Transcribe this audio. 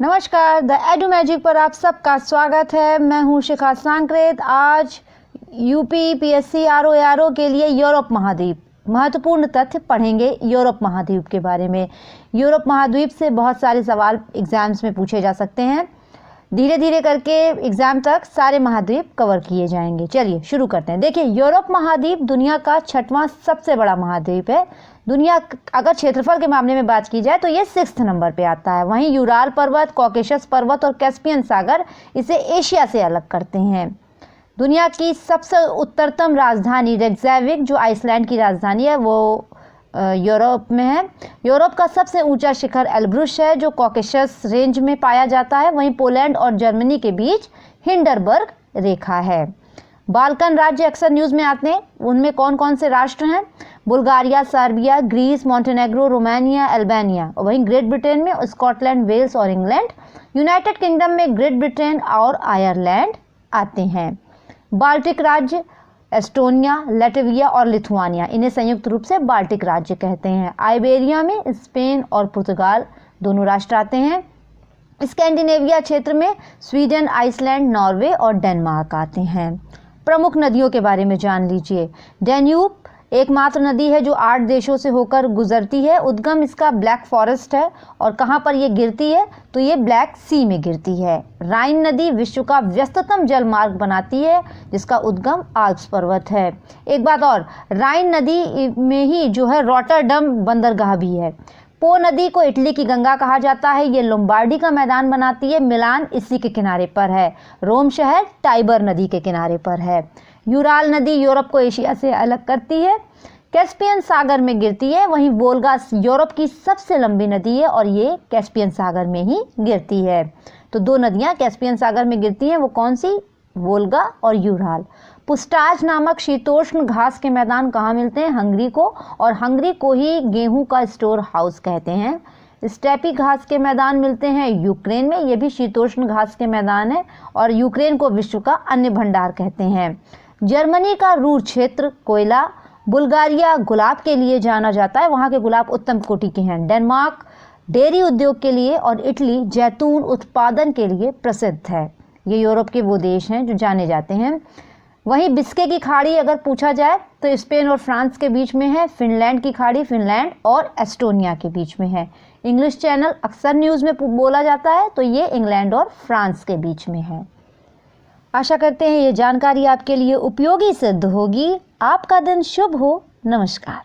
नमस्कार, the edu magic पर आप सबका स्वागत है। मैं हूं शिखा सांक्रेत। आज यूपी पीएससी आरओ के लिए यूरोप महाद्वीप महत्वपूर्ण तथ्य पढ़ेंगे। यूरोप महाद्वीप के बारे में। यूरोप महाद्वीप से बहुत सारे सवाल एग्जाम्स में पूछे जा सकते हैं। धीरे धीरे करके एग्जाम तक सारे महाद्वीप कवर किए जाएंगे। चलिए शुरू करते हैं। देखिए, यूरोप महाद्वीप दुनिया का 6वां सबसे बड़ा महाद्वीप है। दुनिया अगर क्षेत्रफल के मामले में बात की जाए तो ये 6th नंबर पे आता है। वहीं यूराल पर्वत, कॉकेशस पर्वत और कैस्पियन सागर इसे एशिया से अलग करते हैं। दुनिया की सबसे उत्तरतम राजधानी रेकजाविक, जो आइसलैंड की राजधानी है, वो यूरोप में है। यूरोप का सबसे ऊंचा शिखर एल्ब्रुस है, जो कॉकेशस रेंज में पाया जाता है। वहीं पोलैंड और जर्मनी के बीच हिंडरबर्ग रेखा है। बाल्कन राज्य अक्सर न्यूज़ में आते हैं। उनमें कौन कौन से राष्ट्र हैं? Bulgaria, Serbia, Greece, Montenegro, Romania, Albania. और वहीं ग्रेट ब्रिटेन में स्कॉटलैंड, वेल्स और इंग्लैंड। यूनाइटेड किंगडम में ग्रेट ब्रिटेन और आयरलैंड आते हैं। बाल्टिक राज्य एस्टोनिया, लैटविया और लिथुआनिया, इन्हें संयुक्त रूप से बाल्टिक राज्य कहते हैं। आइबेरिया में स्पेन और पुर्तगाल दोनों राष्ट्र आते हैं। स्कैंडिनेविया क्षेत्र में स्वीडन, आइसलैंड, नॉर्वे और डेनमार्क आते हैं। प्रमुख नदियों के बारे में जान लीजिए। डैन्यूब एकमात्र नदी है जो 8 देशों से होकर गुजरती है। उद्गम इसका ब्लैक फॉरेस्ट है। और कहाँ पर ये गिरती है? तो ये ब्लैक सी में गिरती है। राइन नदी विश्व का व्यस्ततम जल मार्ग बनाती है, जिसका उद्गम आल्प्स पर्वत है। एक बात और, राइन नदी में ही जो है रॉटरडम बंदरगाह भी है। पो नदी को इटली की गंगा कहा जाता है। ये लोम्बार्डी का मैदान बनाती है। मिलान इसी के किनारे पर है। रोम शहर टाइबर नदी के किनारे पर है। यूराल नदी यूरोप को एशिया से अलग करती है। कैस्पियन सागर में गिरती है। वहीं वोल्गा यूरोप की सबसे लंबी नदी है और ये कैस्पियन सागर में ही गिरती है। तो 2 नदियां कैस्पियन सागर में गिरती हैं। वो कौन सी? वोल्गा और यूराल। पुस्टाज नामक शीतोष्ण घास के मैदान कहाँ मिलते हैं? हंगरी को। और हंगरी को ही गेहूं का स्टोर हाउस कहते हैं। स्टेपी घास के मैदान मिलते हैं यूक्रेन में। ये भी शीतोष्ण घास के मैदान है और यूक्रेन को विश्व का अन्न भंडार कहते हैं। जर्मनी का रूर क्षेत्र कोयला। बुल्गारिया गुलाब के लिए जाना जाता है। वहाँ के गुलाब उत्तम कोटि के हैं। डेनमार्क डेयरी उद्योग के लिए और इटली जैतून उत्पादन के लिए प्रसिद्ध है। ये यूरोप के वो देश हैं जो जाने जाते हैं। वहीं बिस्के की खाड़ी अगर पूछा जाए तो स्पेन और फ्रांस के बीच में है। फिनलैंड की खाड़ी फिनलैंड और एस्टोनिया के बीच में है। इंग्लिश चैनल अक्सर न्यूज़ में बोला जाता है, तो ये इंग्लैंड और फ्रांस के बीच में है। आशा करते हैं ये जानकारी आपके लिए उपयोगी सिद्ध होगी। आपका दिन शुभ हो। नमस्कार।